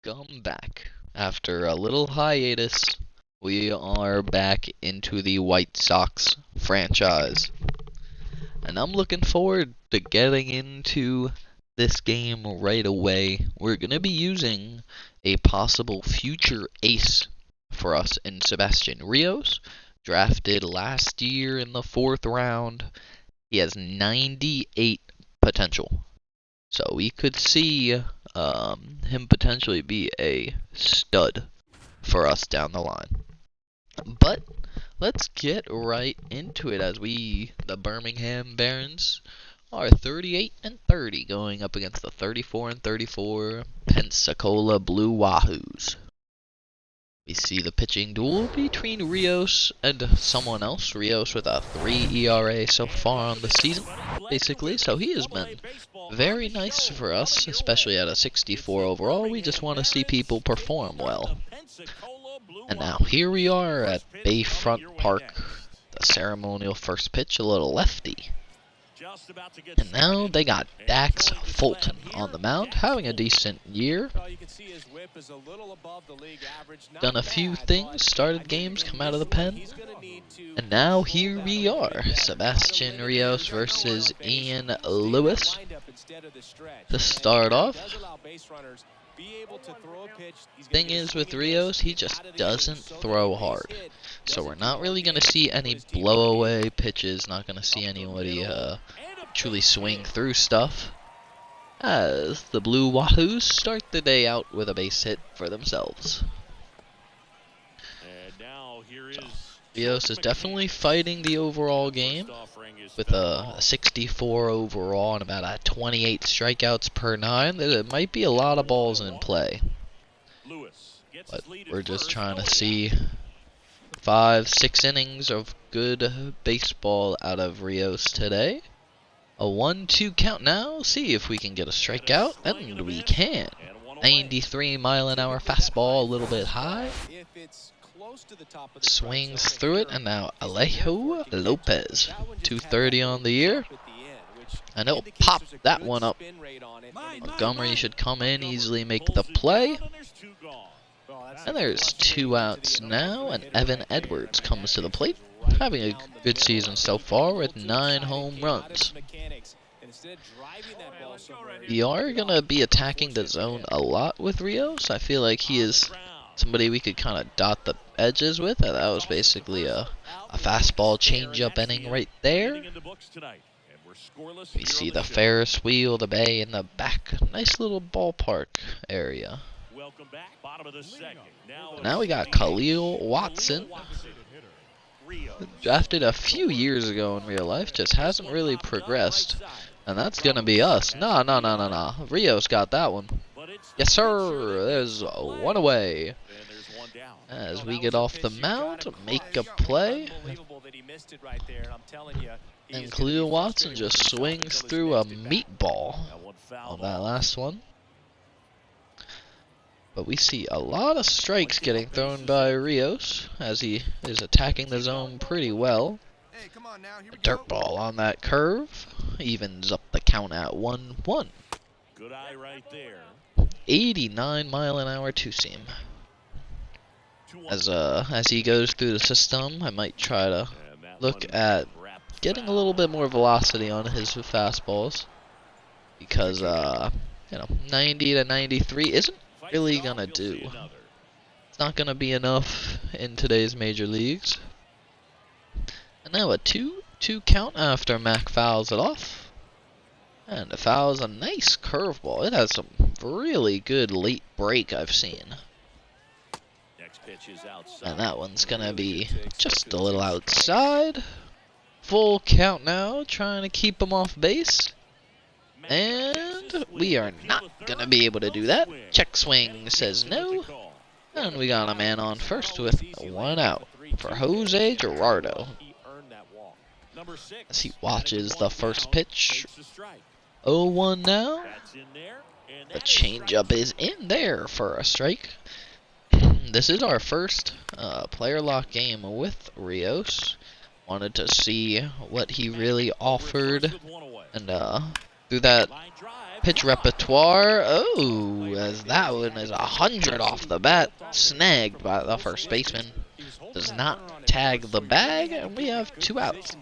Welcome back. After a little hiatus, we are back into the White Sox franchise. And I'm looking forward to getting into this game right away. We're going to be using a possible future ace for us in Sebastion Rios, drafted last year in the 4th round. He has 98 potential. So we could see him potentially be a stud for us down the line. But let's get right into it as the Birmingham Barons are 38-30 going up against the 34-34 Pensacola Blue Wahoos. We see the pitching duel between Rios and someone else. Rios with a 3 ERA so far on the season, basically. So he has been very nice for us, especially at a 64 overall. We just want to see people perform well. And now here we are at Bayfront Park. The ceremonial first pitch, a little lefty. And now they got Dax Fulton on the mound, having a decent year. Done a few things, started games, come out of the pen. And now here we are, Sebastion Rios versus Ian Lewis. To start off, thing is with Rios, he just doesn't throw hard. So we're not really going to see any blow-away pitches, not going to see anybody truly swing through stuff, as the Blue Wahoos start the day out with a base hit for themselves. So, Rios is definitely fighting the overall game with a 64 overall and about a 28 strikeouts per 9. There might be a lot of balls in play, but we're just trying to see 5-6 innings of good baseball out of Rios today. A 1-2 count now. See if we can get a strikeout, and we can. 93-mile-an-hour fastball, a little bit high. Swings through it, and now Alejo Lopez, 230 on the year, and he'll pop that one up. Montgomery should come in, easily make the play. And there's 2 outs now, and Evan Edwards comes to the plate, having a good season so far with 9 home runs. We are going to be attacking the zone a lot with Rios. I feel like he is somebody we could kind of dot the edges with. That was basically a fastball changeup inning right there. We see the Ferris wheel, the bay in the back. Nice little ballpark area. Now we got Khalil Watson. Drafted a few years ago in real life, just hasn't really progressed. And that's going to be us. No. Rios got that one. Yes, sir. There's one away. As we get off the mound, make a play. And Khalil Watson just swings through a meatball on that last one. But we see a lot of strikes getting thrown by Rios as he is attacking the zone pretty well. A dirt ball on that curve evens up the count at 1-1. Good eye right there. 89-mile-an-hour two-seam. As he goes through the system, I might try to look at getting a little bit more velocity on his fastballs, because 90 to 93 isn't really gonna do. It's not gonna be enough in today's major leagues. And now a 2-2 count after Mac fouls it off. And it fouls a nice curveball. It has some really good late break I've seen. And that one's gonna be just a little outside. Full count now, trying to keep him off base. And we are not going to be able to do that. Check swing says no. And we got a man on first with 1 out for Jose Gerardo. As he watches the first pitch. 0-1 now. The changeup is in there for a strike. This is our first player lock game with Rios. Wanted to see what he really offered. And through that pitch repertoire. Oh, as that one is 100 off the bat, snagged by the first baseman. Does not tag the bag, and we have 2 outs.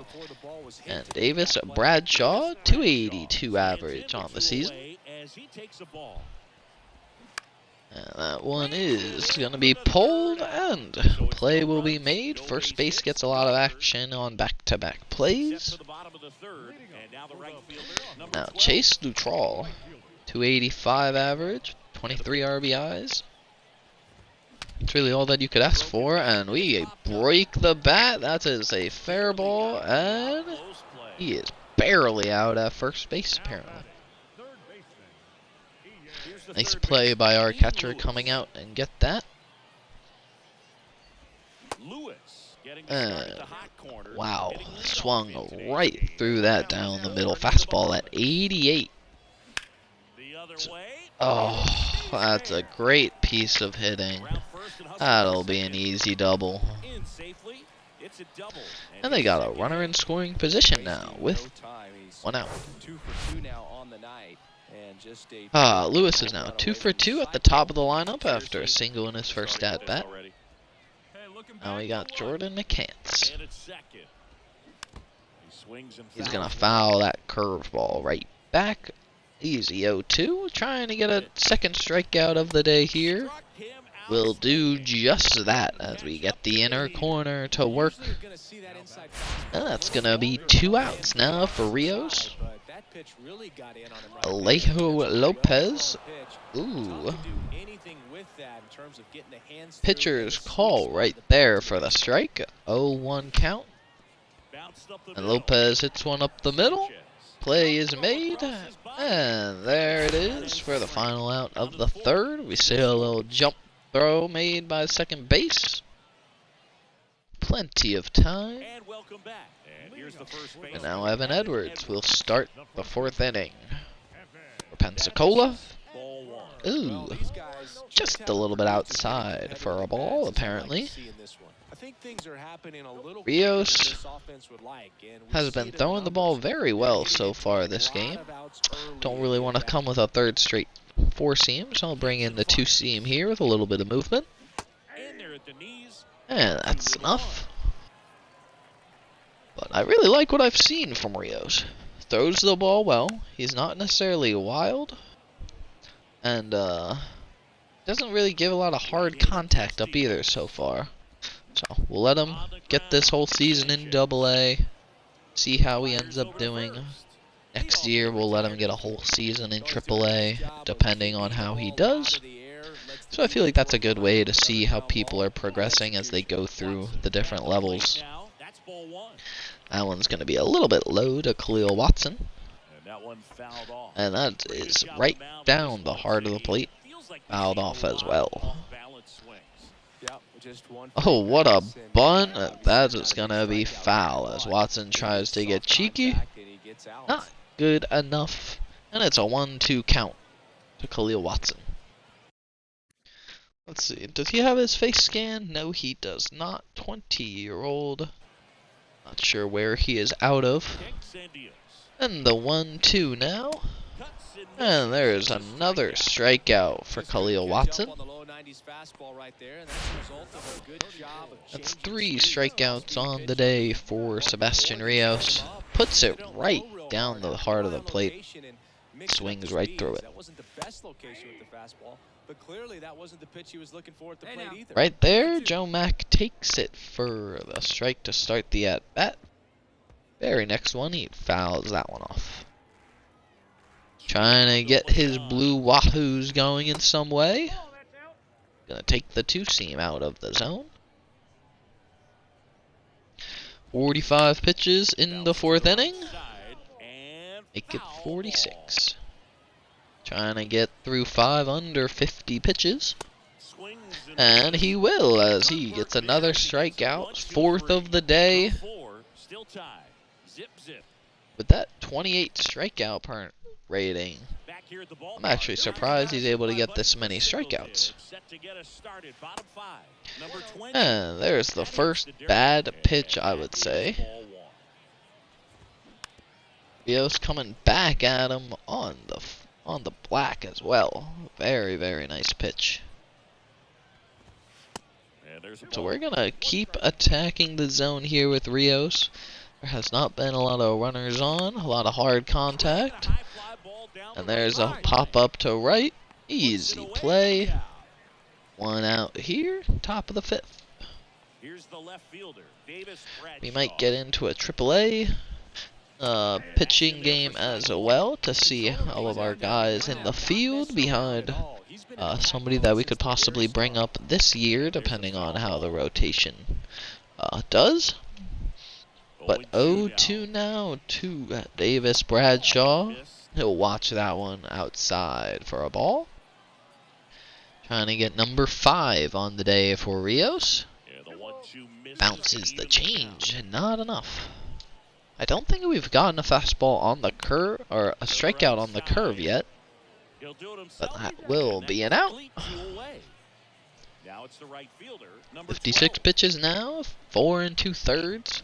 And Davis Bradshaw, 282 average on the season. And that one is going to be pulled, and play will be made. First base gets a lot of action on back-to-back plays. Now Chase Luttrell, 285 average, 23 RBIs. It's really all that you could ask for, and we break the bat. That is a fair ball, and he is barely out at first base, apparently. Nice play by our catcher coming out and get that. And wow, swung right through that down the middle. Fastball at 88. Oh, that's a great piece of hitting. That'll be an easy double. And they got a runner in scoring position now with 1 out. Lewis is now 2 for 2 at the top of the lineup after a single in his first at-bat. Now we got Jordan McCants. He's going to foul that curveball right back. Easy 0-2. Trying to get a second strikeout of the day here. We'll do just that as we get the inner corner to work. And that's going to be 2 outs now for Rios. Alejo Lopez. Ooh. Pitcher's call right there for the strike. 0-1 count. And Lopez hits one up the middle. Play is made. And there it is for the final out of the third. We see a little jump throw made by second base. Plenty of time. And now Evan Edwards will start the 4th inning. For Pensacola. Ooh, just a little bit outside for a ball, apparently. Rios has been throwing the ball very well so far this game. Don't really want to come with a third straight 4-seam, so I'll bring in the 2-seam here with a little bit of movement. And that's enough. But I really like what I've seen from Rios. Throws the ball well. He's not necessarily wild. And doesn't really give a lot of hard contact up either so far. So we'll let him get this whole season in AA. See how he ends up doing. Next year we'll let him get a whole season in AAA, depending on how he does. So I feel like that's a good way to see how people are progressing as they go through the different levels. That one's going to be a little bit low to Khalil Watson. And that is right down the heart of the plate. Fouled off as well. Oh, what a bunt. That's just going to be foul as Watson tries to get cheeky. Not good enough. And it's a 1-2 count to Khalil Watson. Let's see. Does he have his face scanned? No, he does not. 20-year-old. Not sure where he is out of. And the 1-2 now. And there's another strikeout for Khalil Watson. That's 3 strikeouts on the day for Sebastion Rios. Puts it right down the heart of the plate. Swings right through it. Right there, Joe Mack takes it for the strike to start the at-bat. Very next one, he fouls that one off. Trying to get his blue wahoos going in some way. Gonna take the 2-seam out of the zone. 45 pitches in the 4th inning. Make it 46. Trying to get through 5 under 50 pitches. And he will, as he gets another strikeout. 4th of the day. With that 28 strikeout per rating, I'm actually surprised he's able to get this many strikeouts. And there's the first bad pitch, I would say. Rios coming back at him on the black as well. Very, very nice pitch. So we're gonna keep attacking the zone here with Rios. There has not been a lot of runners on, a lot of hard contact. And there's a pop up to right. Easy play. One out here, top of the fifth. We might get into a AAA pitching game as well to see all of our guys in the field behind somebody that we could possibly bring up this year, depending on how the rotation does. But 0-2 now to Davis Bradshaw. He'll watch that one outside for a ball. Trying to get number 5 on the day for Rios. Bounces the change, not enough. I don't think we've gotten a fastball on the curve, or a strikeout on the curve yet. But that will be an out. 56 pitches now, 4 2/3.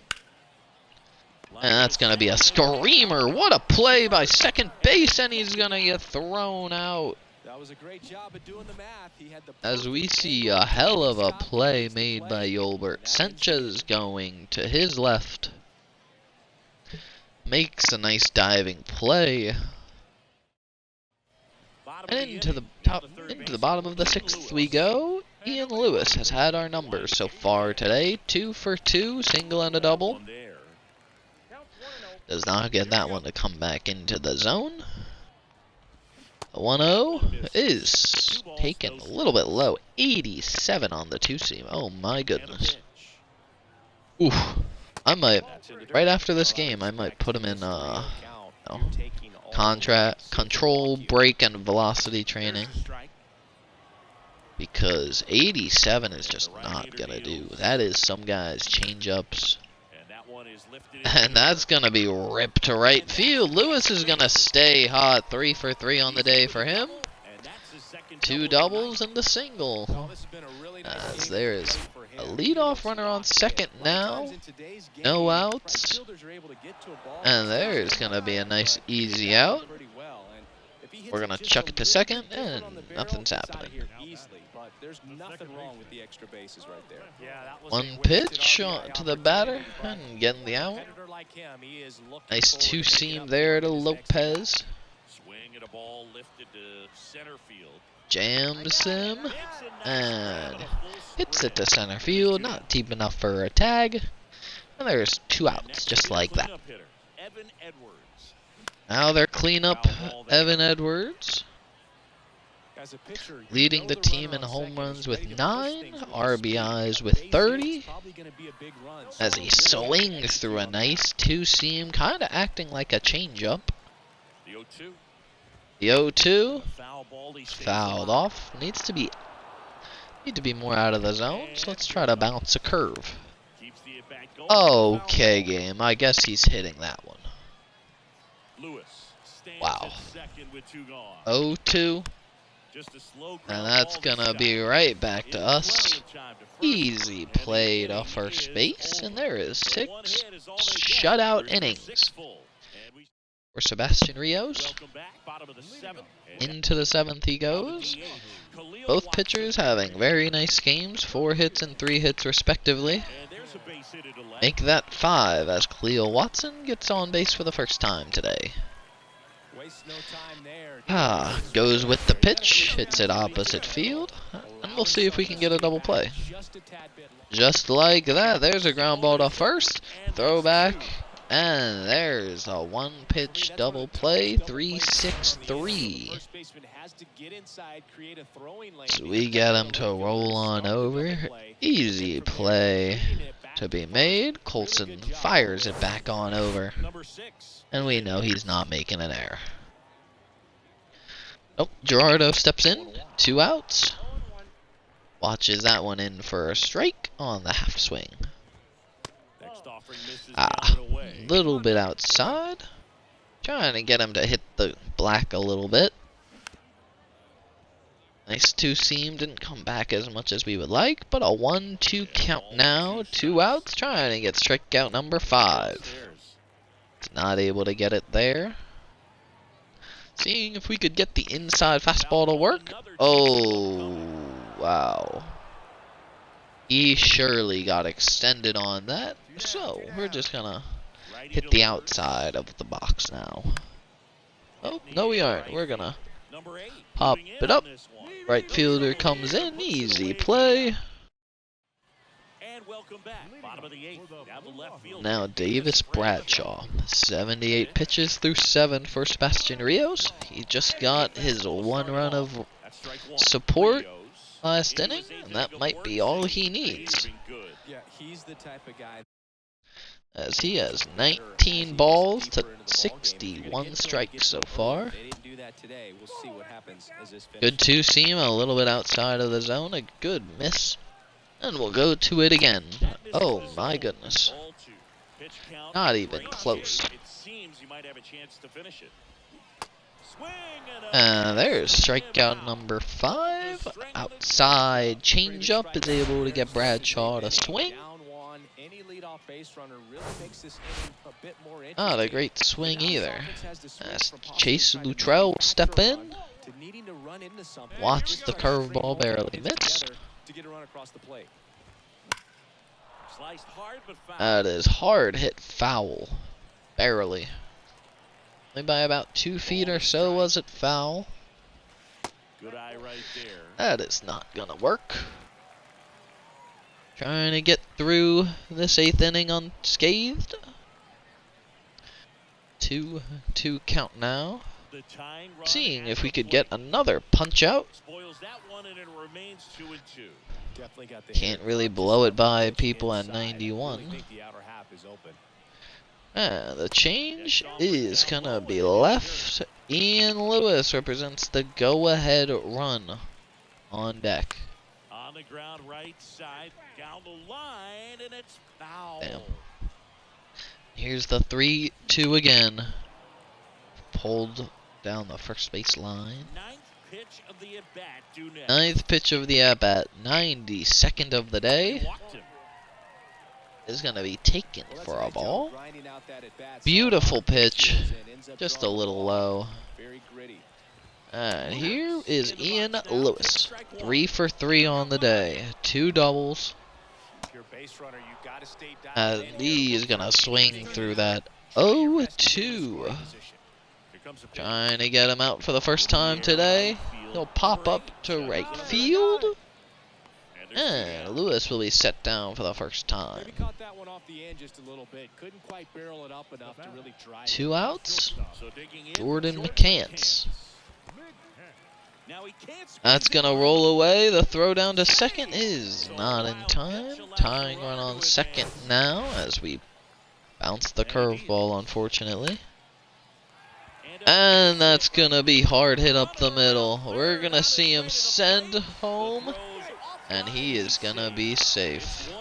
And that's going to be a screamer. What a play by second base, and he's going to get thrown out. As we see a hell of a play made by Yolbert. Sanchez going to his left. Makes a nice diving play. And into the bottom of the 6th we go. Ian Lewis has had our numbers so far today. 2 for 2, single and a double. Does not get that one to come back into the zone. The 1-0 is taken a little bit low. 87 on the 2-seam. Oh my goodness. Oof. I might, right after this game, I might put him in control, brake, and velocity training. Because 87 is just not going to do. That is some guys' change-ups. And that's going to be ripped to right field. Lewis is going to stay hot. 3 for 3 on the day for him. 2 doubles and a single. As there is a leadoff runner on second now. No outs. And there's going to be a nice easy out. We're going to chuck it to second, and nothing's happening. One pitch to the batter, and getting the out. Nice 2-seam there to Lopez. Jams him, and hits it to center field. Not deep enough for a tag. And there's 2 outs, just like that. Now they're clean up Evan Edwards, leading the team in home runs with 9, RBIs with 30, as he swings through a nice 2-seam, kind of acting like a changeup. The 0-2 fouled off. Need to be more out of the zone, so let's try to bounce a curve. Okay, game. I guess he's hitting that one. Wow. 0-2. And that's gonna be right back to us. Easy play to first base, and there is 6 shutout innings for Sebastion Rios. Into the 7th he goes. Both pitchers having very nice games, 4 hits and 3 hits respectively. Make that 5 as Cleo Watson gets on base for the first time today. Goes with the pitch, hits it opposite field, and we'll see if we can get a double play. Just like that, there's a ground ball to first, throwback, and there's a 1-pitch double play, 3-6-3. So we get him to roll on over. Easy play to be made. Colson fires it back on over, and we know he's not making an error. Oh, Gerardo steps in, 2 outs. Watches that one in for a strike on the half swing. Little bit outside. Trying to get him to hit the black a little bit. Nice 2-seam, didn't come back as much as we would like, but a 1-2 count now, 2 outs, trying to get strikeout number 5. Not able to get it there. Seeing if we could get the inside fastball to work. Oh, wow. He surely got extended on that. So, we're just gonna hit the outside of the box now. Oh, no we aren't. We're gonna pop it up. Right fielder comes in. Easy play. Now Davis Bradshaw. 78 pitches through 7 for Sebastion Rios. He just got his 1 run of support last inning, and that might be all he needs. As he has 19 balls to 61 strikes so far. Good 2-seam, a little bit outside of the zone, a good miss. And we'll go to it again. Oh my goodness. Not even close. There's strikeout number 5. Outside changeup is able to get Bradshaw to swing. Not a great swing either. As Chase Luttrell will step in. Watch the curveball barely missed. That is hard hit foul. Barely. Only by about 2 feet or so was it foul. That is not gonna work. Trying to get through this 8th inning unscathed. 2-2 count now. Seeing if we could get another punch out. Can't really blow it by people at 91. The change is gonna be left. Ian Lewis represents the go-ahead run on deck. On the ground, right side, down the line, and it's foul. Damn. Here's the 3-2 again. Pulled down the first base line. Ninth pitch of the at-bat, 92nd of the day. Is going to be taken for a ball. Beautiful pitch. Just a little low. And here is Ian Lewis. 3 for 3 on the day. 2 doubles. He is going to swing through that 0-2. Trying to get him out for the first time today. He'll pop up to right field. And Lewis will be set down for the first time. 2 outs. Jordan McCants. That's going to roll away. The throw down to second is not in time. Tying run on second now as we bounce the curveball, unfortunately. And that's going to be hard hit up the middle. We're going to see him send home. And he is going to be safe.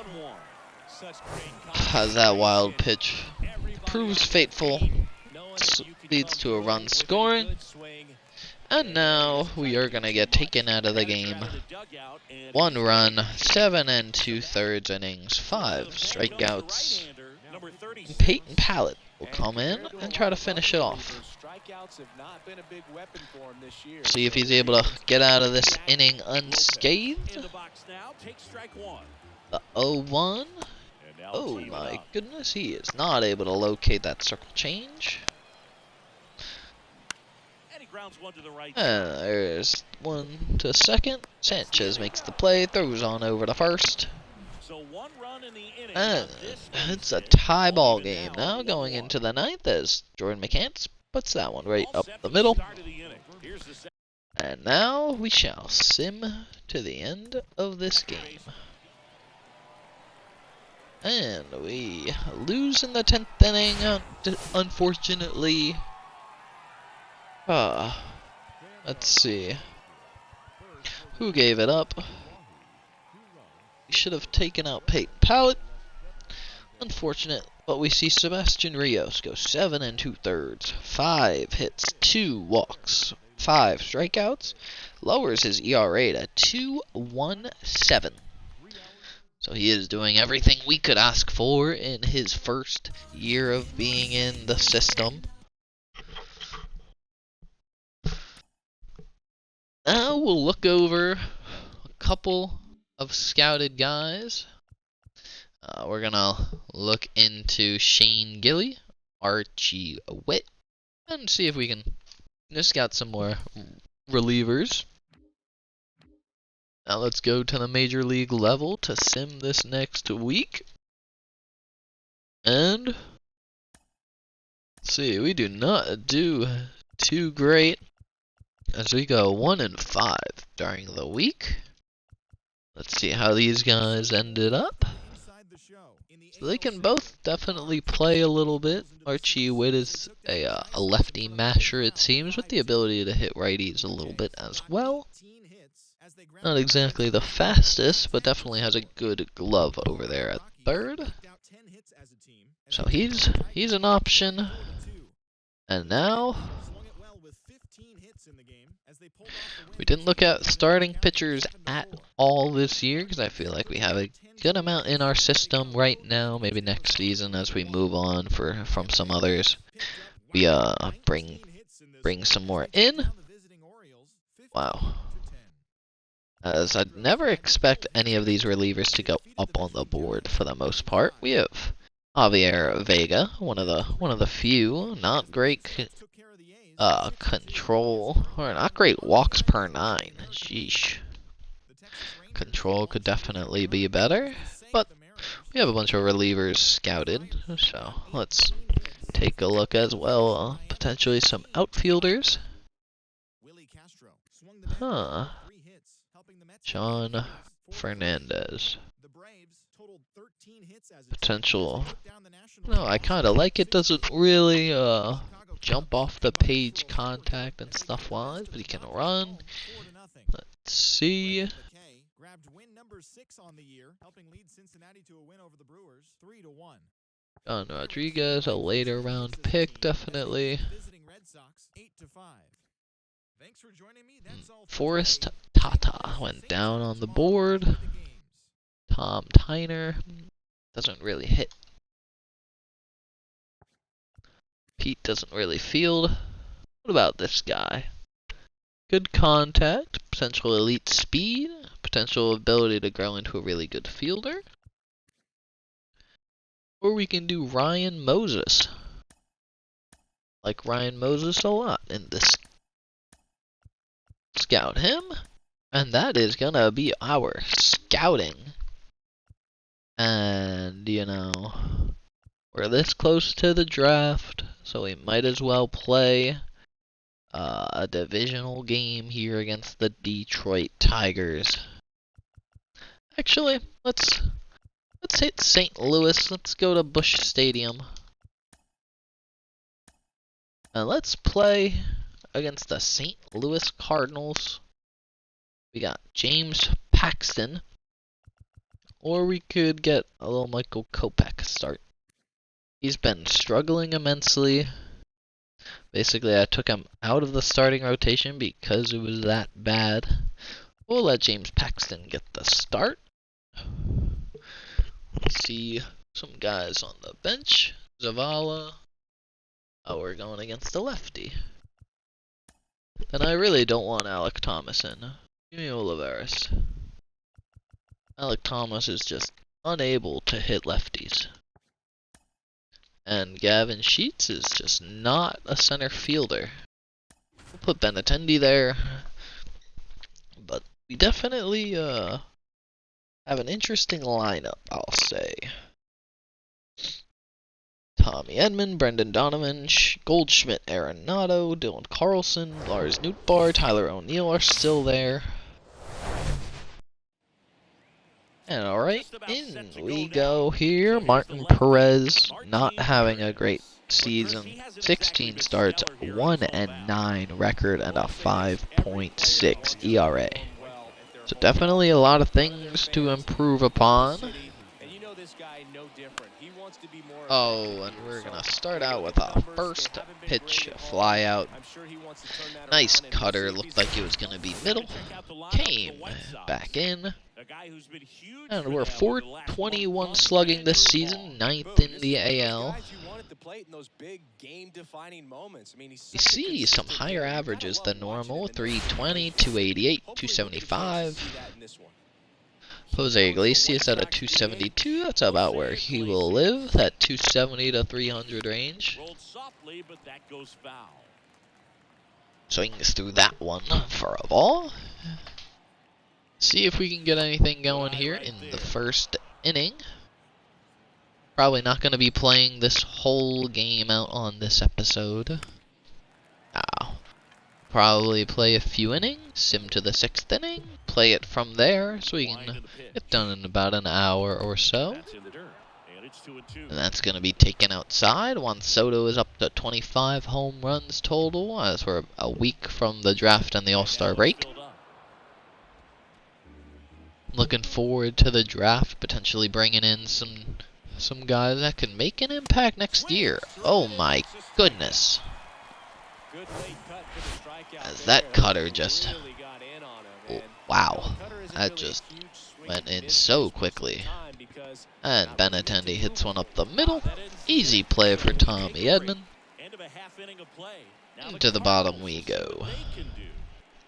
As that wild pitch proves fateful. Leads to a run scoring. And now we are going to get taken out of the game. 1 run, 7 2/3 innings, 5 strikeouts. Peyton Pallett will come in and try to finish it off. See if he's able to get out of this inning unscathed. The 0-1. Oh my goodness, he is not able to locate that circle change. There's 1 to second. Sanchez makes the play, throws on over to first. And it's a tie ball game now going into the 9th as Jordan McCants puts that one right up the middle. And now we shall sim to the end of this game. And we lose in the 10th inning, unfortunately. Let's see. Who gave it up? We should have taken out Peyton Pallett. Unfortunate, but we see Sebastion Rios go 7 2/3. 5 hits, 2 walks, 5 strikeouts. Lowers his ERA to 2.17. So he is doing everything we could ask for in his first year of being in the system. Now we'll look over a couple of scouted guys. We're gonna look into Shane Gilly, Archie Witt, and see if we can scout some more relievers. Now let's go to the major league level to sim this next week. And let's see, we do not do too great as we go 1-5 during the week. Let's see how these guys ended up. So they can both definitely play a little bit. Archie Witt is a lefty masher, it seems, with the ability to hit righties a little bit as well. Not exactly the fastest, but definitely has a good glove over there at third. So he's an option. And now we didn't look at starting pitchers at all this year because I feel like we have a good amount in our system right now. Maybe next season as we move on from some others, we bring some more in. Wow. As I'd never expect any of these relievers to go up on the board for the most part. We have Javier Vega, one of the few, not great control, or not great walks per 9. Sheesh. Control could definitely be better, but we have a bunch of relievers scouted, so let's take a look as well. Potentially some outfielders. Huh. John Fernandez. Potential. No, I kind of like it. Doesn't really jump off the page contact and stuff wise, but he can run. Let's see. John Rodriguez, a later round pick, definitely. Forrest Tata went down on the board. Tom Tyner doesn't really hit. Pete doesn't really field. What about this guy? Good contact, potential elite speed, potential ability to grow into a really good fielder. Or we can do Ryan Moses. Like Ryan Moses a lot in this. Scout him, and that is gonna be our scouting. And we're this close to the draft, so we might as well play a divisional game here against the Detroit Tigers. Actually, let's hit St. Louis. Let's go to Busch Stadium, and let's play against the St. Louis Cardinals. We got James Paxton, or we could get a little Michael Kopech start. He's been struggling immensely. Basically, I took him out of the starting rotation because it was that bad. We'll let James Paxton get the start. Let's see some guys on the bench. Zavala. Oh, we're going against the lefty. Then I really don't want Alec Thomas in. Give me Olivares. Alec Thomas is just unable to hit lefties. And Gavin Sheets is just not a center fielder. We'll put Benintendi there. But we definitely have an interesting lineup, I'll say. Tommy Edman, Brendan Donovan, Goldschmidt, Arenado, Dylan Carlson, Lars Nootbaar, Tyler O'Neill are still there. And alright, in we go here. Martin Perez not having a great season. 16 starts, 1-9 record, and a 5.6 ERA. So definitely a lot of things to improve upon. Oh, and we're going to start out with a first pitch fly out. Nice cutter, looked like it was going to be middle. Came back in. And we're 421 slugging this season, 9th in the AL. You see some higher averages than normal, 320, 288, 275. Jose Iglesias at a 272, that's about where he will live, that 270 to 300 range. Swings through that one for a ball. See if we can get anything going here in the first inning. Probably not going to be playing this whole game out on this episode. Probably play a few innings, sim to the 6th inning, play it from there, so we can get done in about an hour or so. And that's going to be taken outside. Juan Soto is up to 25 home runs total, as we're a week from the draft and the All-Star break. Looking forward to the draft, potentially bringing in some guys that can make an impact next year. Oh my goodness. As that cutter just... wow. That just went in so quickly. And Benintendi hits one up the middle. Easy play for Tommy Edman. Into the bottom we go.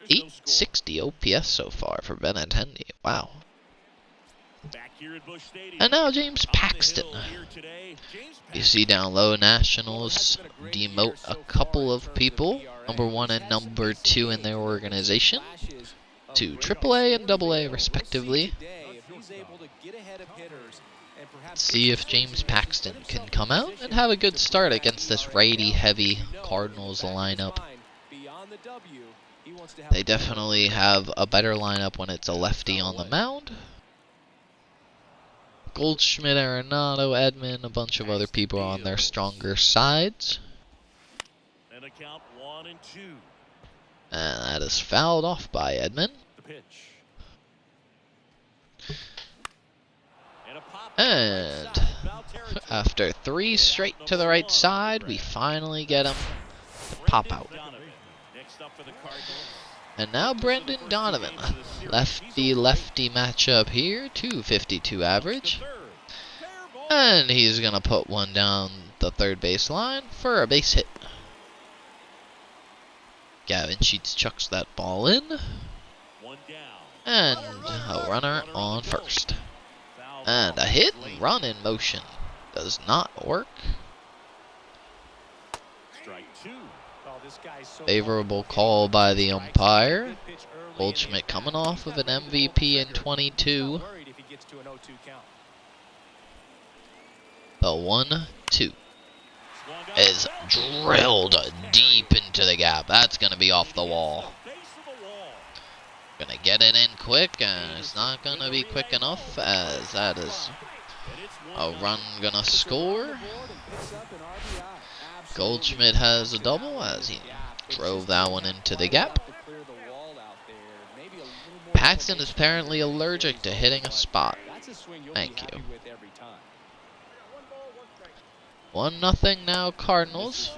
860 OPS so far for Benintendi. Wow. And now James Paxton. You see down low, Nationals demote a couple of people, number 1 and number 2 in their organization, to AAA and AA respectively. Let's see if James Paxton can come out and have a good start against this righty-heavy Cardinals lineup. They definitely have a better lineup when it's a lefty on the mound. Goldschmidt, Arenado, Edman, a bunch of other people on their stronger sides. And that is fouled off by Edman. And after 3 straight to the right side, we finally get him to pop out. And now Brendan Donovan, lefty-lefty matchup here, 252 average. And he's going to put one down the third base line for a base hit. Gavin Sheets chucks that ball in. And a runner on first. And a hit and run in motion. Does not work. Favorable call by the umpire. Goldschmidt coming off of an MVP in 22. The 1-2 is drilled deep into the gap. That's going to be off the wall. Going to get it in quick, and it's not going to be quick enough, as that is a run going to score. Goldschmidt has a double as he drove that one into the gap. Paxton is apparently allergic to hitting a spot. Thank you. 1-0 now, Cardinals.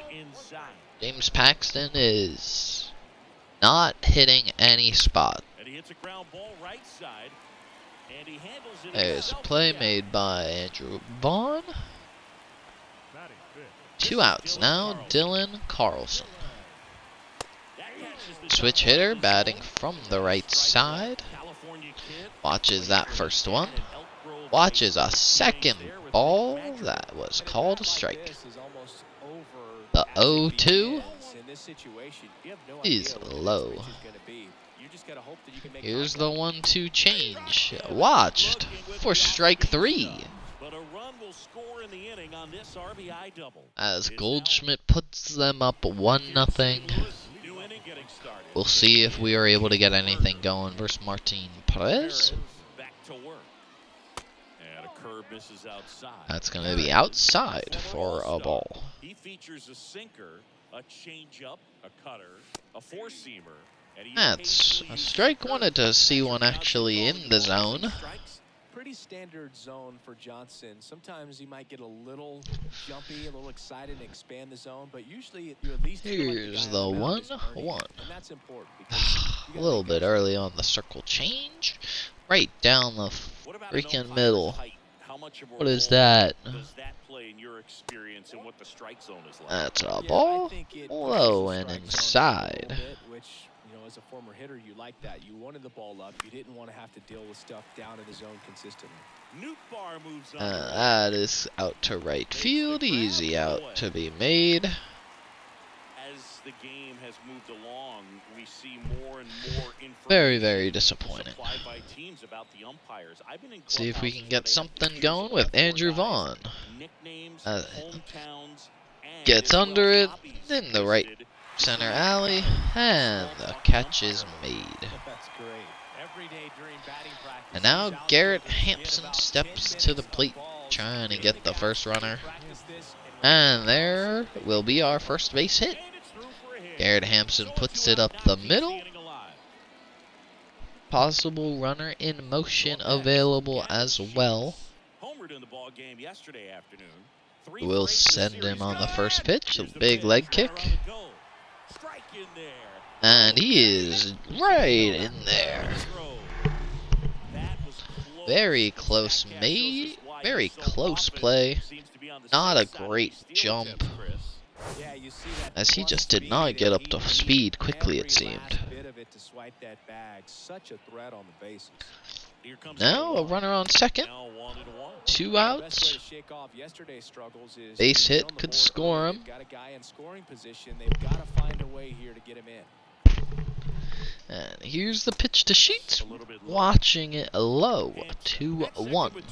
James Paxton is not hitting any spot. There's a play made by Andrew Vaughn. 2 outs now, Dylan Carlson. Switch hitter batting from the right side. Watches that first one. Watches a second ball that was called a strike. The 0-2 is low. Here's the 1-2 change. Watched for strike 3. As Goldschmidt puts them up 1-0. We'll see if we are able to get anything going versus Martin Perez. That's going to be outside for a ball. He features a sinker, a changeup, a cutter, a four-seamer. That's a strike. Wanted to see one actually in the zone. Pretty standard zone for Johnson. Sometimes he might get a little jumpy, a little excited and expand the zone, but usually you at least here's the 1-1. And that's important because A little bit early on the circle change. Right down the freaking middle. What is that? That's a ball. Low and inside. Which, you know, as a former hitter, you like that. You wanted the ball up. You didn't want to have to deal with stuff down in the zone consistently. That is out to right field. Easy out to be made. As the game has moved along, we see more and more Very, very disappointing. by teams about the umpires. I've been in See if we can get something going with Andrew Vaughn. Gets under it in the right center alley, and the catch is made. That's great. Every day during batting practice, And now Garrett Hampson steps to the plate, trying to get the first runner. And there will be our first base hit. Garrett Hampson puts it up the middle. Possible runner in motion available as well. We'll send him on the first pitch, a big leg kick. And he is right in there. Very close very close play. Not a great jump, as he just did not get up to speed quickly, it seemed. Now a runner on second. 2 outs. Base hit could score him. And here's the pitch to Sheets. Watching it low. 2-1.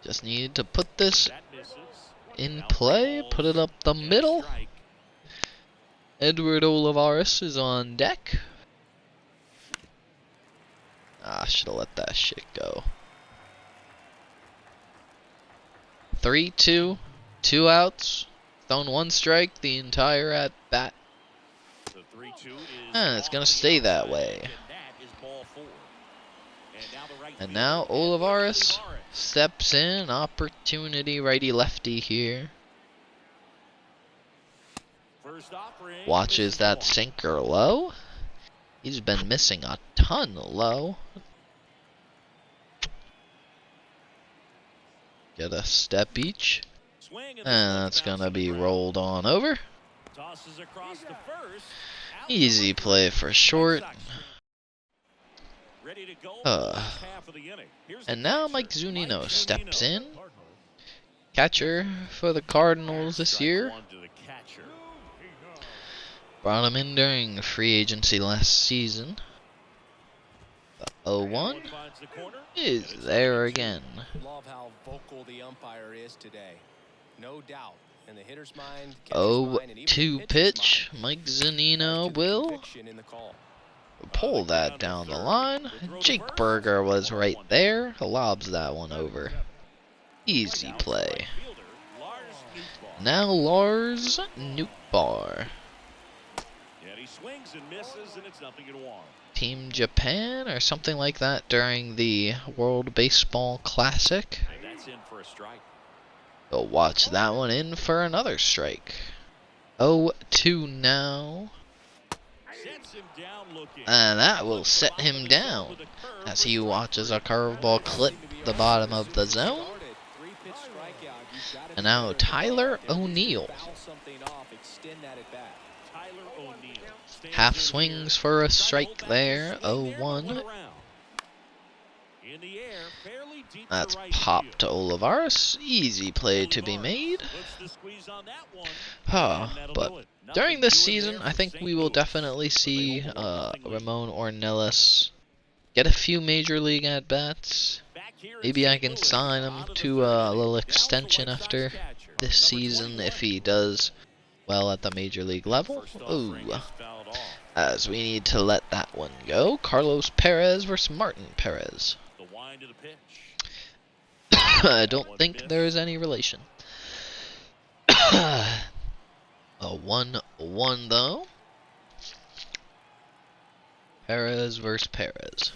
Just need to put this in play. Put it up the middle. Edward Olivares is on deck. Should have let that shit go. 3-2. 2 outs. Thrown 1 strike the entire at bat. It's gonna stay that way. And now Olivares steps in. Opportunity righty lefty here. Watches that sinker low. He's been missing a ton low. Get a step each. And that's gonna be rolled on over. Easy play for short. And now Mike Zunino steps in. Catcher for the Cardinals this year. Brought him in during free agency last season. The 0-1 is there again. Love how vocal the umpire is today. No doubt. In the hitter's mind, 0-2 pitch. Mike Zunino will pull that down the line. Jake Berger was right there. Lobs that one over. Easy play. Now Lars Nootbaar. Team Japan or something like that during the World Baseball Classic. Go watch that one in for another strike. 0-2 now. And that will set him down as he watches a curveball clip the bottom of the zone. And now Tyler O'Neill. Half swings for a strike there. 0-1. That's popped to Olivares. Easy play to be made. But during this season, I think we will definitely see Ramon Ornelas get a few major league at-bats. Maybe I can sign him to a little extension after this season if he does well at the major league level. Ooh. As we need to let that one go. Carlos Perez versus Martin Perez. I don't think there is any relation. A 1-1 though. Perez versus Perez.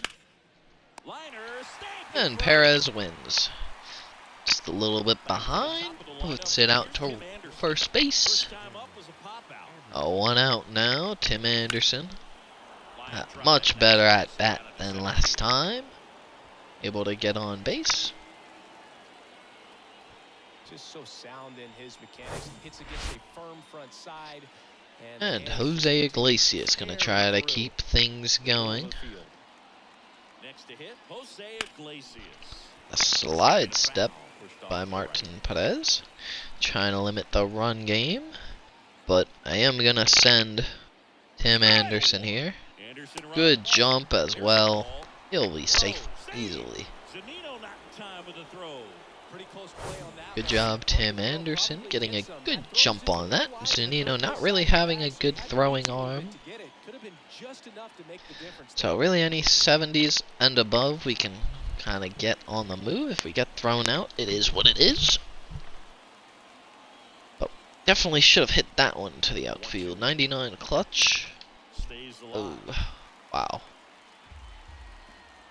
And Perez wins. Just a little bit behind. Puts it out to first base. 1 out now. Tim Anderson. Much better at bat than last time. Able to get on base. Just so sound in his mechanics. Hits against a firm front side. And Jose Iglesias gonna try to keep things going. Next to hit, Jose Iglesias. A slide step by Martin Perez. Trying to limit the run game. But I am gonna send Tim Anderson here. Good jump as well. He'll be safe easily. Good job, Tim Anderson, getting a good jump on that. Zunino not really having a good throwing arm. So really any 70s and above we can kind of get on the move. If we get thrown out, it is what it is. But definitely should have hit that one to the outfield. 99 clutch. Oh, wow.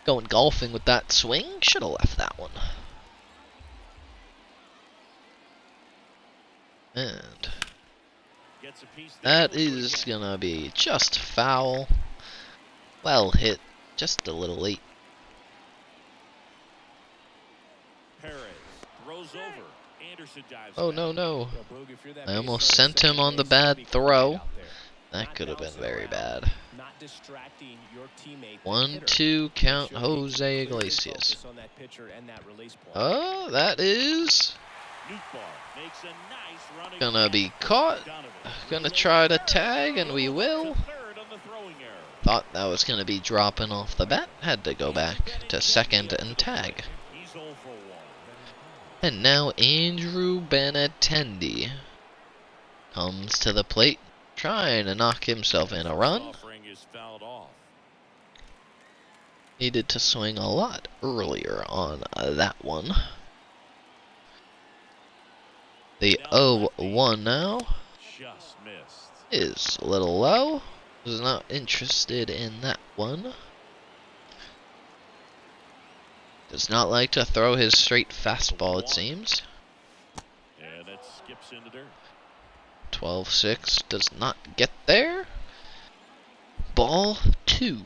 Going golfing with that swing. Should have left that one. And that is gonna be just foul. Well hit, just a little late. Perez throws over. Anderson dives. Oh no no! I almost sent him on the bad throw. That could have been very bad. 1-2 count Jose Iglesias. Oh, that is gonna be caught. Gonna try to tag, and we will. Thought that was gonna be dropping off the bat. Had to go back to second and tag. And now Andrew Benintendi comes to the plate, trying to knock himself in a run. Needed to swing a lot earlier on that one. The 0-1 now is a little low. Was not interested in that one. Does not like to throw his straight fastball, it seems. And that skips into dirt. 12-6 does not get there. Ball 2.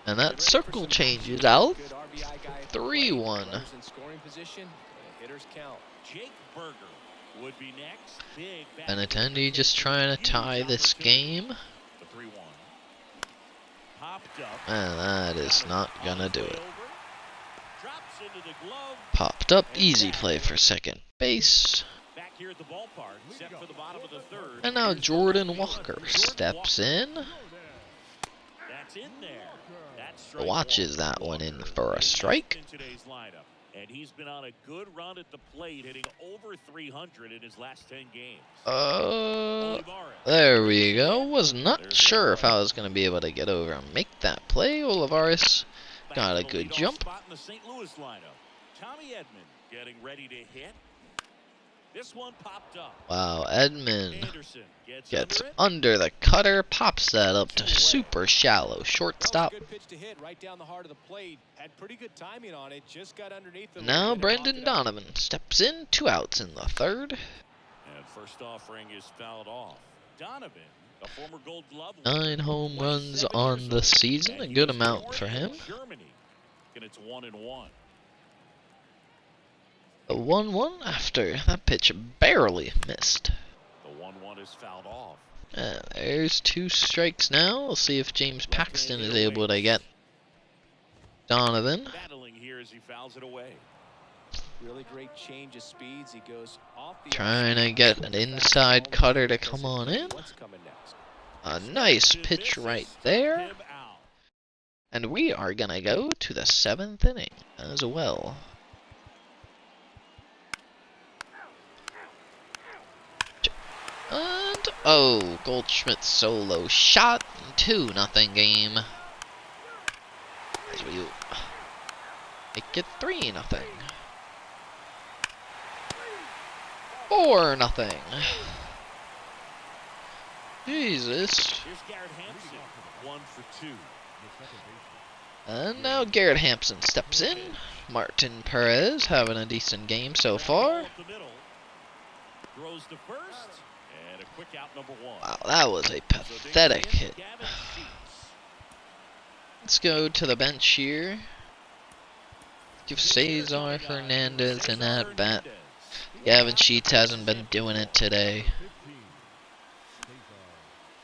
And that circle changes out. 3-1. Benintendi just trying to tie this game. And that is not gonna do it. Popped up, easy play for second base. And now Jordan Walker steps in. Watches that one in for a strike. And he's been on a good run at the plate, hitting over 300 in his last 10 games. There we go. Was not sure if I was going to be able to get over and make that play. Olivares got a good jump. Tommy Edman getting ready to hit. This one popped up. Wow, Edman gets under the cutter, pops that up to super shallow shortstop. Now Brendan Donovan steps in, 2 outs in the third. And first offering is fouled off. Donovan, a former Gold Glove, 9 home runs on the season, a good amount for him. And it's 1-1. A 1-1 after that pitch barely missed. The 1-1 is fouled off. There's 2 strikes now. We'll see if James Paxton is able to get Donovan. Battling here as he fouls it away. Really great change of speeds. He goes off the trying to get an inside cutter to come on in. A nice pitch right there. And we are gonna go to the 7th inning as well. And, oh, Goldschmidt solo shot, 2-0 game. As we make it 3-0. 4-0. Jesus. And now Garrett Hampson steps in. Martin Perez having a decent game so far. throws to first, and a quick out, number one. Wow, that was a pathetic hit. Let's go to the bench here. Give Cesar Fernandez an at-bat. Gavin Sheets hasn't been doing it today.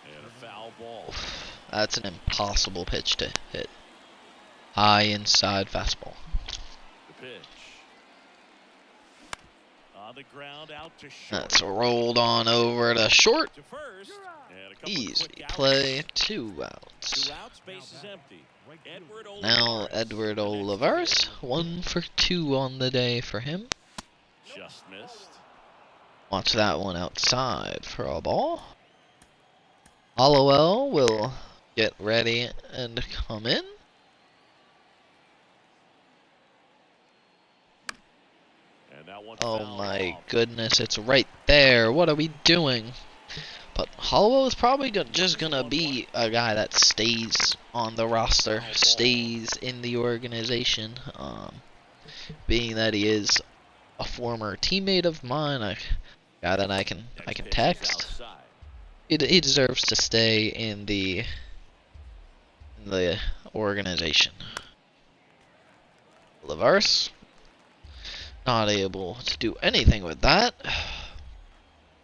And a foul ball. That's an impossible pitch to hit. High inside fastball. The pitch. On the ground, out to short. That's rolled on over to short. To first. And a couple Easy quick outs. play, 2 outs. 2 outs, base is empty. Edward Now Olivares. Edward Olivares, 1 for 2 on the day for him. Just missed. Watch that one outside for a ball. Hollowell will get ready and come in. And that one Oh fouled my off. goodness, it's right there. What are we doing? But Hollowell is probably just gonna be a guy that stays on the roster, stays in the organization. Being that he is a former teammate of mine, a guy that I can Next pitch is text. outside. He deserves to stay in the organization. Olivares, not able to do anything with that.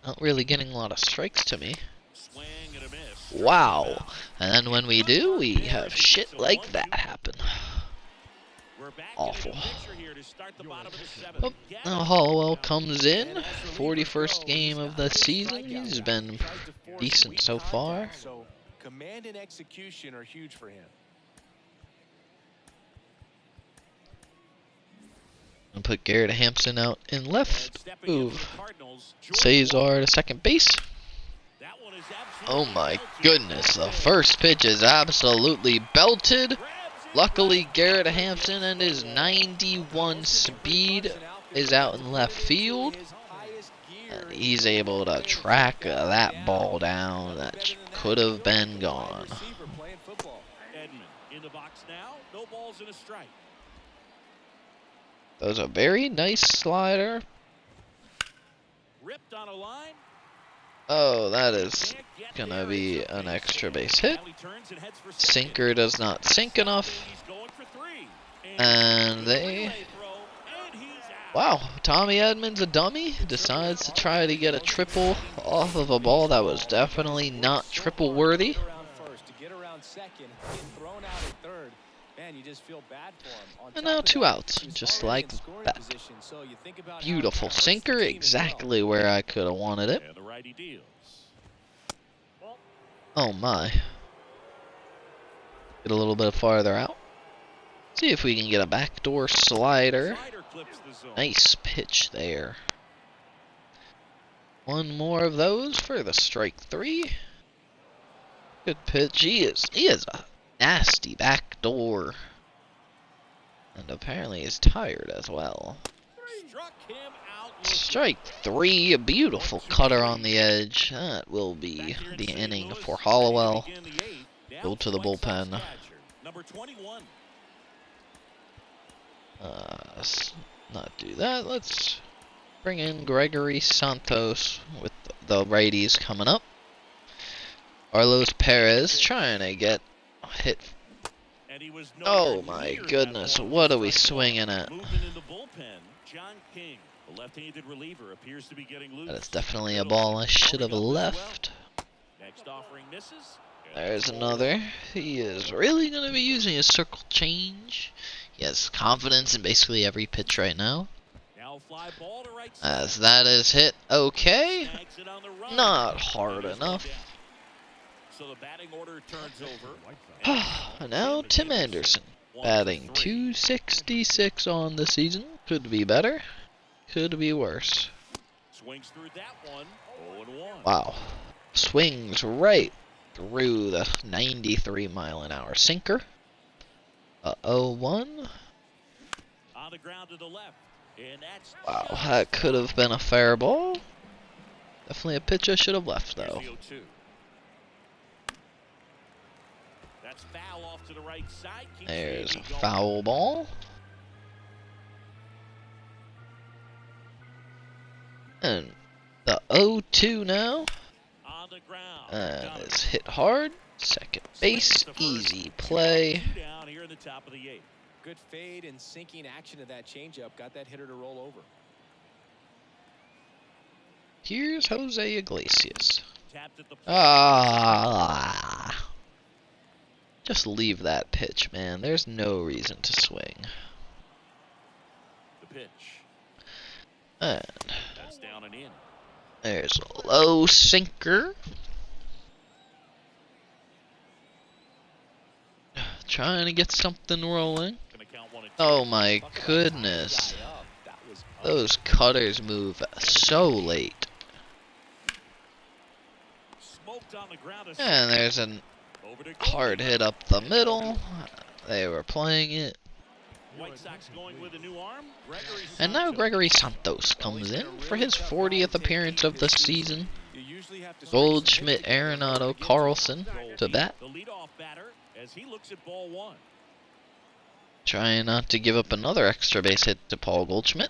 Not really getting a lot of strikes to me. Swing and a miss. Wow. And then when we do, we have shit like that happen. We're back Awful. in the picture here to start the bottom of the 7th. Oh, now Hollowell comes in. 41st game of the season. He's been decent so far. So command and execution are huge for him. And put Garrett Hampson out in left. And stepping in for Move the Cardinals, George Cesar Walker. to second base. That one is Oh absolutely my belted. goodness, the first pitch is absolutely belted. Grabs it. Luckily, Garrett Hampson and his 91 speed is out in left field. And he's able to track that ball down that could have been gone. Edmund in the box now. No balls and a strike. That was a very nice slider. Ripped on a line. Oh, that is Can't get gonna there. be It's a an base extra hit. base hit. Now he turns and heads for second. Sinker does not sink enough. He's going for 3. And they... relay throw, and he's out. Wow, Tommy Edmonds, a dummy, decides to try to get a triple off of a ball that was definitely not triple worthy. And now 2 outs, just like that. Beautiful sinker, exactly where I could have wanted it. And the righty deals. Oh my. Get a little bit farther out. See if we can get a backdoor slider. Slider clips the zone. Nice pitch there. 1 more of those for the strike 3. Good pitch. He is a nasty backdoor. And apparently is tired as well. Struck him out. Strike 3, a beautiful cutter on the edge. That will be the inning for Hollowell. Go to the bullpen. Number 21. Let's not do that. Let's bring in Gregory Santos with the righties coming up. Carlos Perez trying to get hit. And he was Oh nowhere my near that goodness, ball. what are we Strike swinging one. at? Moving in the bullpen, John King, the left-handed reliever, appears to be getting loose. That is definitely a ball I should have left. Next offering misses. There's another. He is really going to be using his circle change. He has confidence in basically every pitch right now. Now fly ball to right side. As that is hit okay. Snags it on the run. Not hard And he's enough. down. So the batting order turns over. And now Tim Anderson. Batting 266 on the season. Could be better. Could be worse. Swings through that one. 0-1. Wow. Swings right through the 93-mile-an-hour sinker. 0-1. On the ground to the left. And that's Wow, that could have been a fair ball. Definitely a pitch I should have left, though. Here's the 0-2. That's foul off to the right side. Keeps There's a Davey going. foul ball. And the 0-2 now. On the ground. And it's hit hard. Second base, easy play. Two down here in the top of the eighth. Good fade and sinking action of that changeup got that hitter to roll over. Here's Jose Iglesias. Tapped at the plate. Just leave that pitch, man. There's no reason to swing. The pitch. And That's down and in. there's a low sinker. Trying to get something rolling. Gonna count 1 and 2. Oh my goodness. Those cutters move so late. Smoked on the ground. And there's a Over to hard hit up the middle. They were playing it. White Sox going with a new arm. And now Gregory Santos comes in for his 40th appearance of the season. Goldschmidt, Arenado, Carlson to bat. The leadoff batter as he looks at ball 1. Trying not to give up another extra base hit to Paul Goldschmidt.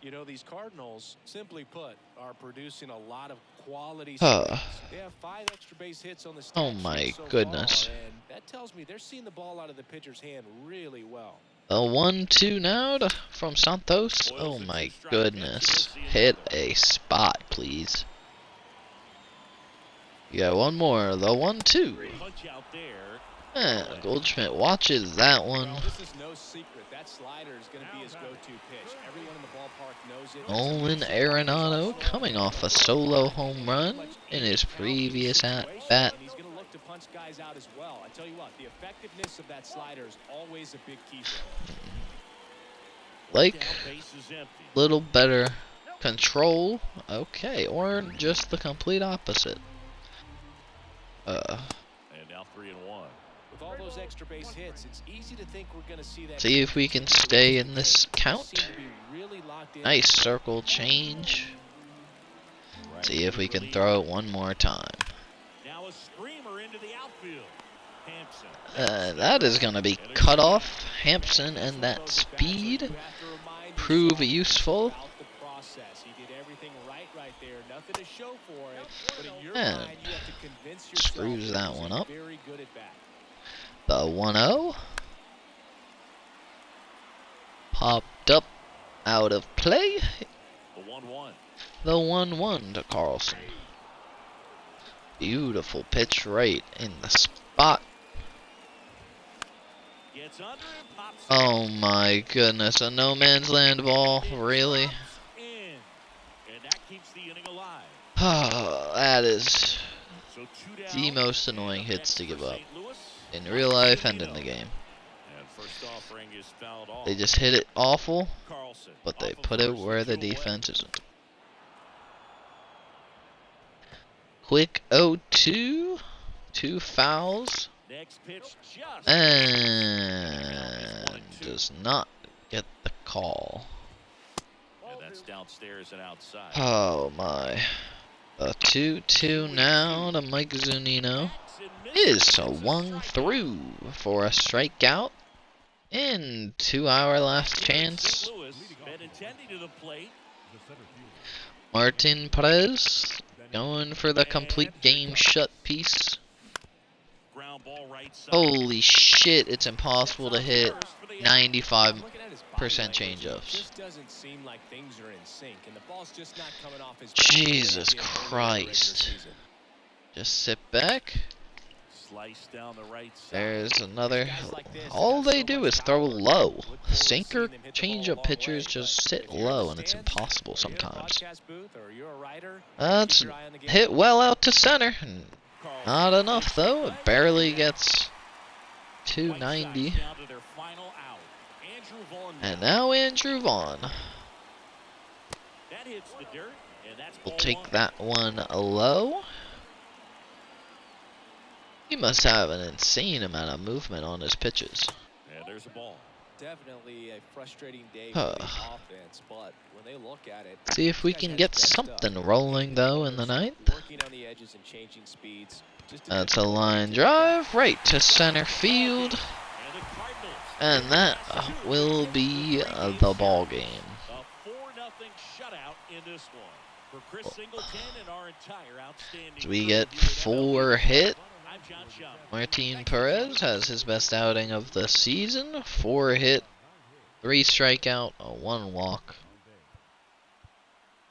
You know, these Cardinals, simply put, are producing a lot of quality. Huh. They have 5 extra base hits on the stat Oh sheet my so goodness. far, and that tells me they're seeing the ball out of the pitcher's hand really well. A 1-2 now from Santos. Oh my goodness. Hit a spot, please. You got one more. The 1-2. Punch out there. And Goldschmidt watches that one. Well, this is no secret. That slider is going to be his go-to pitch. Everyone in the ballpark knows it. Nolan Arenado coming off a solo home run in his previous at-bat. And he's going to look to punch guys out as well. I tell you what, the effectiveness of that slider is always a big key for him. Like, Down, base is empty. little better control. Okay, or just the complete opposite. And now 3-1. With all those extra base hits, it's easy to think we're going to see that. See if we can stay in this count. Seem to be really locked in. Nice circle change. See if we can throw it one more time. Now a screamer into the outfield. Hampson. That is going to be cut off. Hampson and that speed You have to remind prove yourself useful. about the process. He did everything right there. Nothing to show for it. But in your And mind, you have to convince yourself screws that he's one up. very good at bat. The 1-0. Popped up out of play. The 1-1. The 1-1 to Carlson. Beautiful pitch right in the spot. Gets under and pops Oh my goodness, a no man's land ball, really? in. And that keeps the inning alive. That is So 2 down. the most annoying hits to give up St. Louis. in real life and in the game. And first offering is fouled off. They just hit it awful, Carlson but they off of put it first where and the 2 away. defense isn't. Quick 0-2, 2 fouls, Next pitch just and does not get the call. and that's downstairs and outside. Oh my. A 2-2 now to Mike Zunino. Is swung through for a strikeout. Into our last chance. St. Louis, Benintendi to the plate. Martin Perez going for the complete game shut piece. Ground ball right side. Holy shit, it's impossible to hit 95%. Looking at his body language, change-ups. It just doesn't seem like things are in sync, and the ball's just not coming off his. Jesus back like Christ. Just sit back. Slice down the right side. There's another. All they do is throw low. Sinker changeup pitchers just sit low, and it's impossible sometimes. That's hit well out to center. Not enough though. It barely gets 290. Down to their final out. Andrew Vaughn And now Andrew Vaughn that hits the dirt, and that's will ball take one. that one low. He must have an insane amount of movement on his pitches. And there's a ball. Definitely a frustrating day Huh. for the offense, but when they look at it, See if we these guys can have get stepped up. something rolling though in the ninth. Working on the edges and changing speeds. Just to That's get a the line ball drive right to center field. And the Cardinals. And that will be the ball game. A 4-0 shutout in this one. For Chris Singleton and our entire outstanding So we crew get here at 4 MLB. hit. I'm John Schaub. Martin Perez has his best outing of the season. 4 hit, 3 strikeout, 1 walk.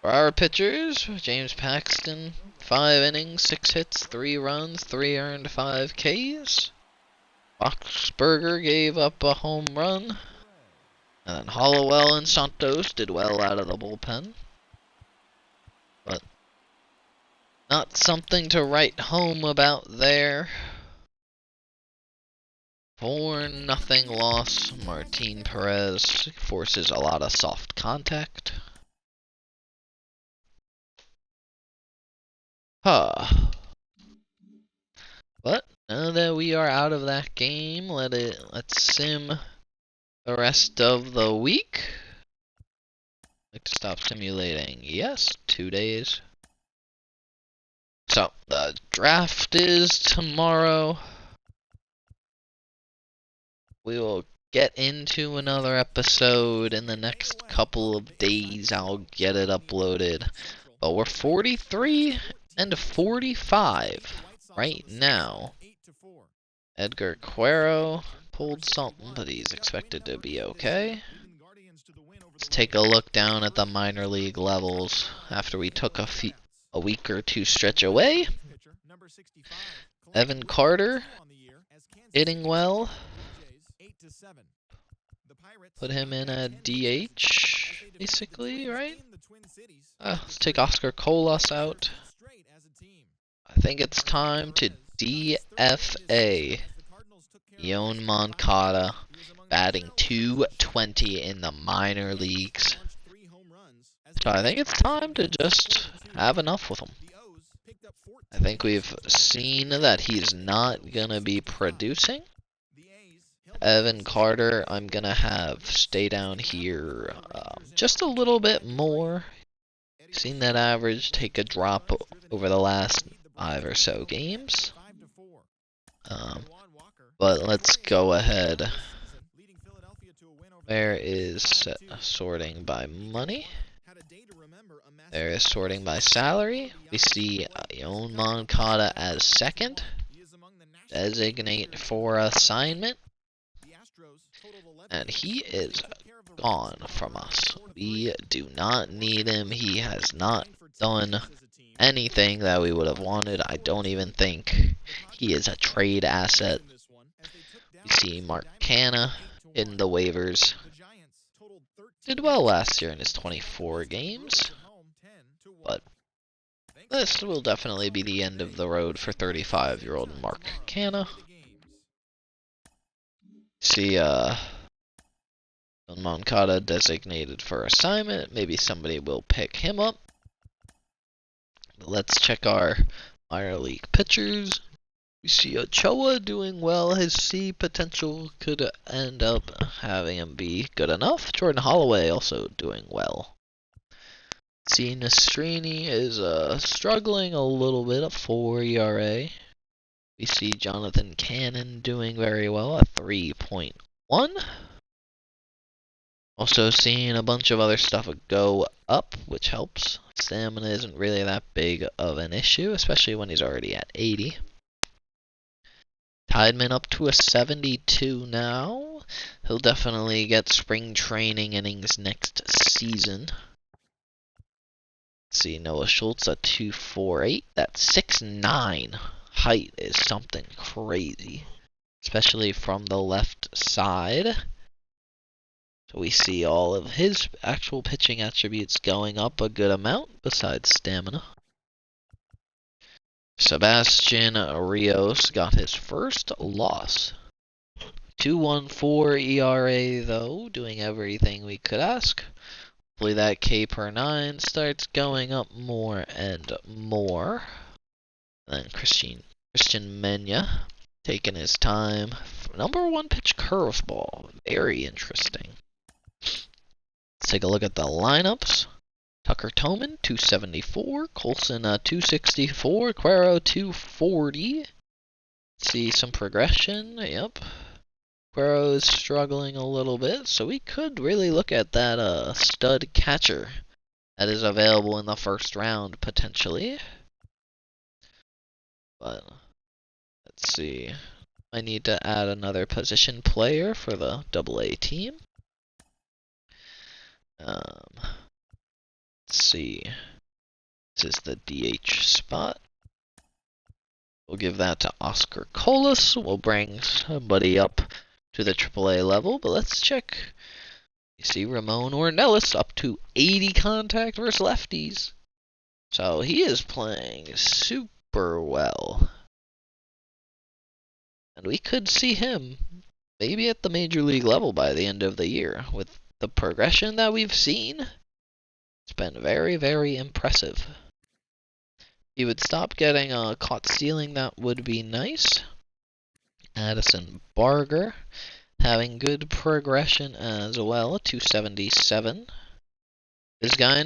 For our pitchers, James Paxton, 5 innings, 6 hits, 3 runs, 3 earned, 5 Ks. Boxberger gave up a home run. And then Hollowell and Santos did well out of the bullpen. But not something to write home about there. 4-0 loss. Martin Perez forces a lot of soft contact. But now that we are out of that game, let's sim the rest of the week. Like to stop simulating. Yes, 2 days. So the draft is tomorrow. We will get into another episode in the next couple of days. I'll get it uploaded. But we're 43 and 45 right now. Edgar Cuero pulled something, but he's expected to be okay. Let's take a look down at the minor league levels after we took a week or two stretch away. Evan Carter hitting well. Put him in a DH, basically, right? Let's take Oscar Colas out. I think it's time to DFA Yoan Moncada, batting .220 in the minor leagues. So I think it's time to just have enough with him. I think we've seen that he's not going to be producing. Evan Carter, I'm going to have stay down here just a little bit more. Seen that average take a drop over the last 5 or so games. But let's go ahead. Where is sorting by money? There is sorting by salary. We see Yoan Moncada as second. Designate for assignment. And he is gone from us. We do not need him. He has not done anything that we would have wanted. I don't even think he is a trade asset. You see Mark Canha in the waivers. Did well last year in his 24 games. But this will definitely be the end of the road for 35-year-old Mark Canha. See, Moncada designated for assignment. Maybe somebody will pick him up. Let's check our minor league pitchers. We see Ochoa doing well. His C potential could end up having him be good enough. Jordan Holloway also doing well. See, Nastrini is struggling a little bit, a 4 ERA. We see Jonathan Cannon doing very well, a 3.1. Also seeing a bunch of other stuff go up, which helps. Stamina isn't really that big of an issue, especially when he's already at 80. Tideman up to a 72 now. He'll definitely get spring training innings next season. Let's see, Noah Schultz at 248. That's 6'9". Height is something crazy, especially from the left side. So we see all of his actual pitching attributes going up a good amount, besides stamina. Sebastion Rios got his first loss. 2.14 ERA though, doing everything we could ask. Hopefully that K per 9 starts going up more and more. And then Christian Menya taking his time. Number 1 pitch curveball. Very interesting. Let's take a look at the lineups. Tucker Toman, 274. Colson, 264. Cuero, 240. See some progression. Yep. Cuero is struggling a little bit, so we could really look at that stud catcher that is available in the first round, potentially. But, let's see. I need to add another position player for the AA team. Let's see. This is the DH spot. We'll give that to Oscar Colas. We'll bring somebody up to the AAA level, but let's check. You see Ramon Ornelas up to 80 contact versus lefties. So he is playing super well. And we could see him maybe at the major league level by the end of the year. With the progression that we've seen, it's been very, very impressive. If he would stop getting caught stealing, that would be nice. Addison Barger having good progression as well, 277. This guy,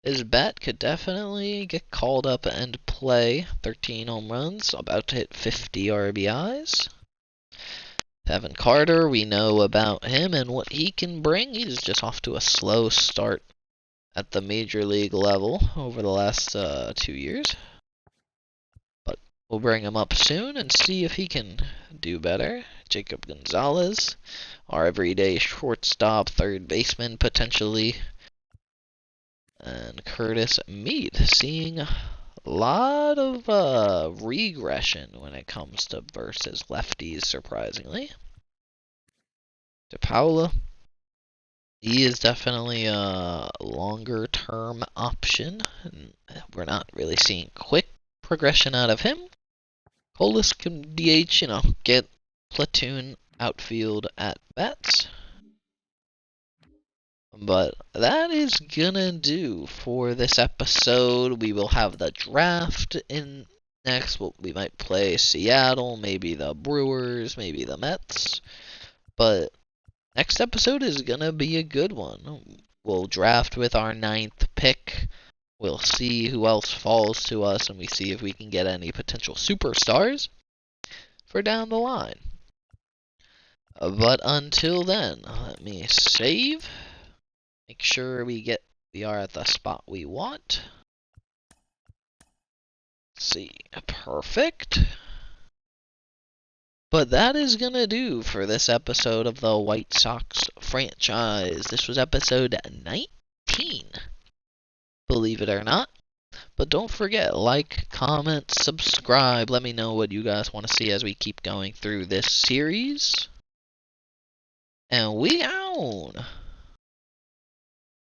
his bat could definitely get called up and play. 13 home runs, about to hit 50 RBIs. Evan Carter, we know about him and what he can bring. He's just off to a slow start at the major league level over the last 2 years. But we'll bring him up soon and see if he can do better. Jacob Gonzalez, our everyday shortstop, third baseman potentially. And Curtis Mead, seeing a lot of regression when it comes to versus lefties, surprisingly. DePaula, he is definitely a longer-term option. We're not really seeing quick progression out of him. Colas can DH, get platoon outfield at bats. But that is gonna do for this episode. We will have the draft in next. We might play Seattle, maybe the Brewers, maybe the Mets. But next episode is gonna be a good one. We'll draft with our 9th pick. We'll see who else falls to us, and we see if we can get any potential superstars for down the line. But until then, let me save. Make sure we are at the spot we want. Let's see, perfect. But that is gonna do for this episode of the White Sox franchise. This was episode 19, believe it or not. But don't forget, like, comment, subscribe. Let me know what you guys want to see as we keep going through this series. And we out.